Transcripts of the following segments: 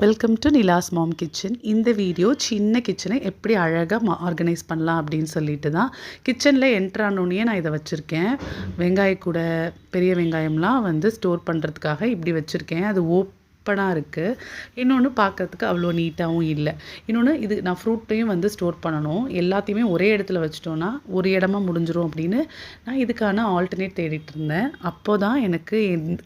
Welcome to Nila's mom kitchen. இந்த video சின்ன கிச்சனை எப்படி அழகாக ஆர்கனைஸ் பண்ணலாம் அப்படின்னு சொல்லிட்டு தான். கிச்சனில் என்ட்ரானோடனே நான் இதை வச்சுருக்கேன். வெங்காய கூட பெரிய வெங்காயம்லாம் வந்து ஸ்டோர் பண்ணுறதுக்காக இப்படி வச்சுருக்கேன். அது ஓப்பனாக இருக்குது. இன்னொன்று பார்க்கறதுக்கு அவ்வளோ நீட்டாகவும் இல்லை. இன்னொன்று இது நான் ஃப்ரூட்டையும் வந்து ஸ்டோர் பண்ணணும். எல்லாத்தையுமே ஒரே இடத்துல வச்சிட்டோன்னா ஒரு இடமா முடிஞ்சிரும் அப்படின்னு நான் இதுக்கான ஆல்டர்னேட் தேடிட்டு இருந்தேன். அப்போ தான் எனக்கு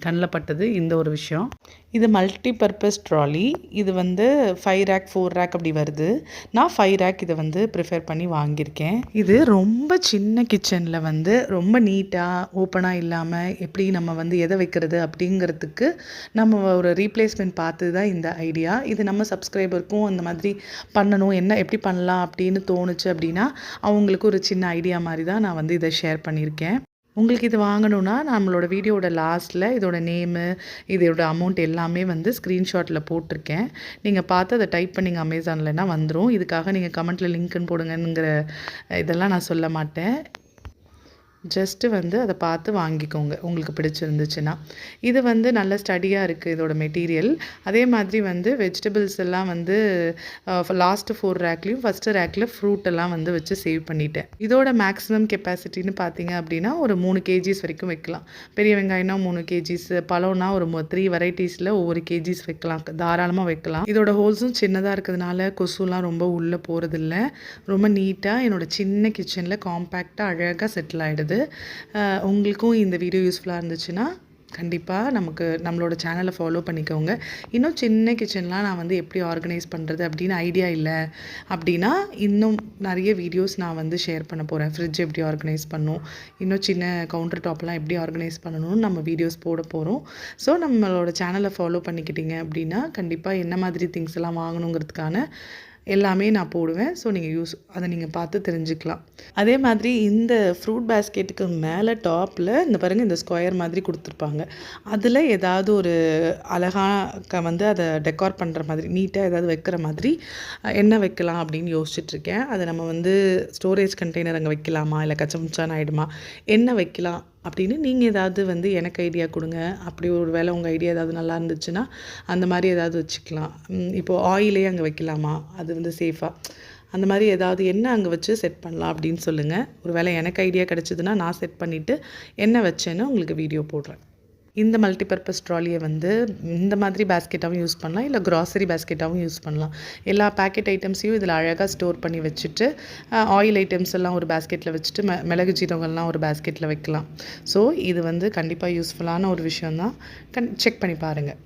கண்ணில் பட்டது இந்த ஒரு விஷயம். இது மல்டி பர்பஸ் ட்ராலி. இது வந்து 5 ரேக் 4 ரேக் அப்படி வருது. நான் 5 ரேக் இதை வந்து ப்ரிஃபர் பண்ணி வாங்கியிருக்கேன். இது ரொம்ப சின்ன கிச்சனில் வந்து ரொம்ப நீட்டாக ஓப்பனாக இல்லாமல் எப்படி நம்ம வந்து எதை வைக்கிறது அப்படிங்கிறதுக்கு நம்ம ஒரு ரீப்ளேஸ்மெண்ட் பார்த்து தான் இந்த ஐடியா. இது நம்ம சப்ஸ்கிரைபருக்கும் அந்த மாதிரி பண்ணணும், என்ன எப்படி பண்ணலாம் அப்படின்னு தோணுச்சு அப்படின்னா அவங்களுக்கு ஒரு சின்ன ஐடியா மாதிரி தான் நான் வந்து இதை ஷேர் பண்ணியிருக்கேன். உங்களுக்கு இது வாங்கணுன்னா நம்மளோட வீடியோட லாஸ்ட்டில் இதோட நேமு, இதோட அமௌண்ட் எல்லாமே வந்து ஸ்க்ரீன்ஷாட்டில் போட்டிருக்கேன். நீங்கள் பார்த்து அதை டைப் பண்ணிங்க அமேசான்லனா வந்துடும். இதுக்காக நீங்கள் கமெண்ட்டில் லிங்க்குன்னு போடுங்கங்கிற இதெல்லாம் நான் சொல்ல மாட்டேன். ஜஸ்ட்டு வந்து அதை பார்த்து வாங்கிக்கோங்க உங்களுக்கு பிடிச்சிருந்துச்சுன்னா. இது வந்து நல்ல ஸ்டடியாக இருக்குது இதோட மெட்டீரியல். அதே மாதிரி வந்து வெஜிடபிள்ஸ் எல்லாம் வந்து லாஸ்ட்டு 4 ரேக்லேயும் ஃபஸ்ட்டு ரேக்கில் ஃப்ரூட் எல்லாம் வந்து வச்சு சேவ் பண்ணிட்டேன். இதோட மேக்ஸிமம் கெப்பாசிட்டின்னு பார்த்தீங்க அப்படின்னா ஒரு 3 கேஜிஸ் வரைக்கும் வைக்கலாம். பெரிய வெங்காயம்னா 3 கேஜிஸ், பழம்னா ஒரு 3 வெரைட்டிஸில் ஒவ்வொரு கேஜிஸ் வைக்கலாம், தாராளமாக வைக்கலாம். இதோட ஹோல்ஸும் சின்னதாக இருக்கிறதுனால கொசுலாம் ரொம்ப உள்ளே போகிறதில்ல. ரொம்ப நீட்டாக என்னோடய சின்ன கிச்சனில் காம்பேக்டாக அழகாக செட்டில் ஆகிடுது. உங்களுக்கும் இந்த வீடியோ யூஸ்ஃபுல்லாக இருந்துச்சுன்னா கண்டிப்பாக நம்மளோட சேனலை ஃபாலோ பண்ணிக்கோங்க. இன்னும் சின்ன கிச்சன்லாம் நான் வந்து எப்படி ஆர்கனைஸ் பண்ணுறது அப்படின்னு ஐடியா இல்லை அப்படின்னா இன்னும் நிறைய வீடியோஸ் நான் வந்து ஷேர் பண்ண போகிறேன். ஃப்ரிட்ஜ் எப்படி ஆர்கனைஸ் பண்ணணும், இன்னும் சின்ன கவுண்டர் டாப்லாம் எப்படி ஆர்கனைஸ் பண்ணணும்னு நம்ம வீடியோஸ் போட போகிறோம். ஸோ நம்மளோட சேனலை ஃபாலோ பண்ணிக்கிட்டீங்க அப்படின்னா கண்டிப்பாக என்ன மாதிரி திங்ஸ் எல்லாம் வாங்கணுங்கிறதுக்கான எல்லாமே நான் போடுவேன். ஸோ அதை நீங்கள் பார்த்து தெரிஞ்சுக்கலாம். அதே மாதிரி இந்த ஃப்ரூட் பேஸ்கெட்டுக்கு மேலே டாப்பில் இந்த பாருங்கள், இந்த ஸ்கொயர் மாதிரி கொடுத்துருப்பாங்க. அதில் ஏதாவது ஒரு அழகாக வந்து அதை டெக்கார் பண்ணுற மாதிரி நீட்டாக ஏதாவது வைக்கிற மாதிரி என்ன வைக்கலாம் அப்படின்னு யோசிச்சுட்ருக்கேன். அதை நம்ம வந்து ஸ்டோரேஜ் கண்டெய்னர் அங்கே வைக்கலாமா, இல்லை கச்சமுச்சான்னு ஆகிடுமா, என்ன வைக்கலாம் அப்படின்னு நீங்கள் ஏதாவது வந்து எனக்கு ஐடியா கொடுங்க. அப்படி ஒரு வேளை உங்கள் ஐடியா ஏதாவது நல்லா இருந்துச்சுன்னா அந்த மாதிரி ஏதாவது வச்சுக்கலாம். இப்போது ஆயிலே அங்கே வைக்கலாமா, அது வந்து சேஃபாக, அந்த மாதிரி ஏதாவது என்ன அங்கே வச்சு செட் பண்ணலாம் அப்படின்னு சொல்லுங்கள். ஒரு வேளை எனக்கு ஐடியா கிடச்சிதுன்னா நான் செட் பண்ணிவிட்டு என்ன வச்சேன்னு உங்களுக்கு வீடியோ போடுறேன். இந்த மல்டிபர்பஸ் ட்ராலியை வந்து இந்த மாதிரி பேஸ்கெட்டாகவும் யூஸ் பண்ணலாம், இல்லை க்ராசரி பேஸ்கெட்டாகவும் யூஸ் பண்ணலாம். எல்லா பேக்கெட் ஐட்டம்ஸையும் இதில் அழகாக ஸ்டோர் பண்ணி வச்சுட்டு ஆயில் ஐட்டம்ஸ் எல்லாம் ஒரு பேஸ்கெட்டில் வச்சுட்டு மிளகு ஜீரகம்லாம் ஒரு பேஸ்கெட்டில் வைக்கலாம். ஸோ இது வந்து கண்டிப்பாக யூஸ்ஃபுல்லான ஒரு விஷயந்தான். செக் பண்ணி பாருங்கள்.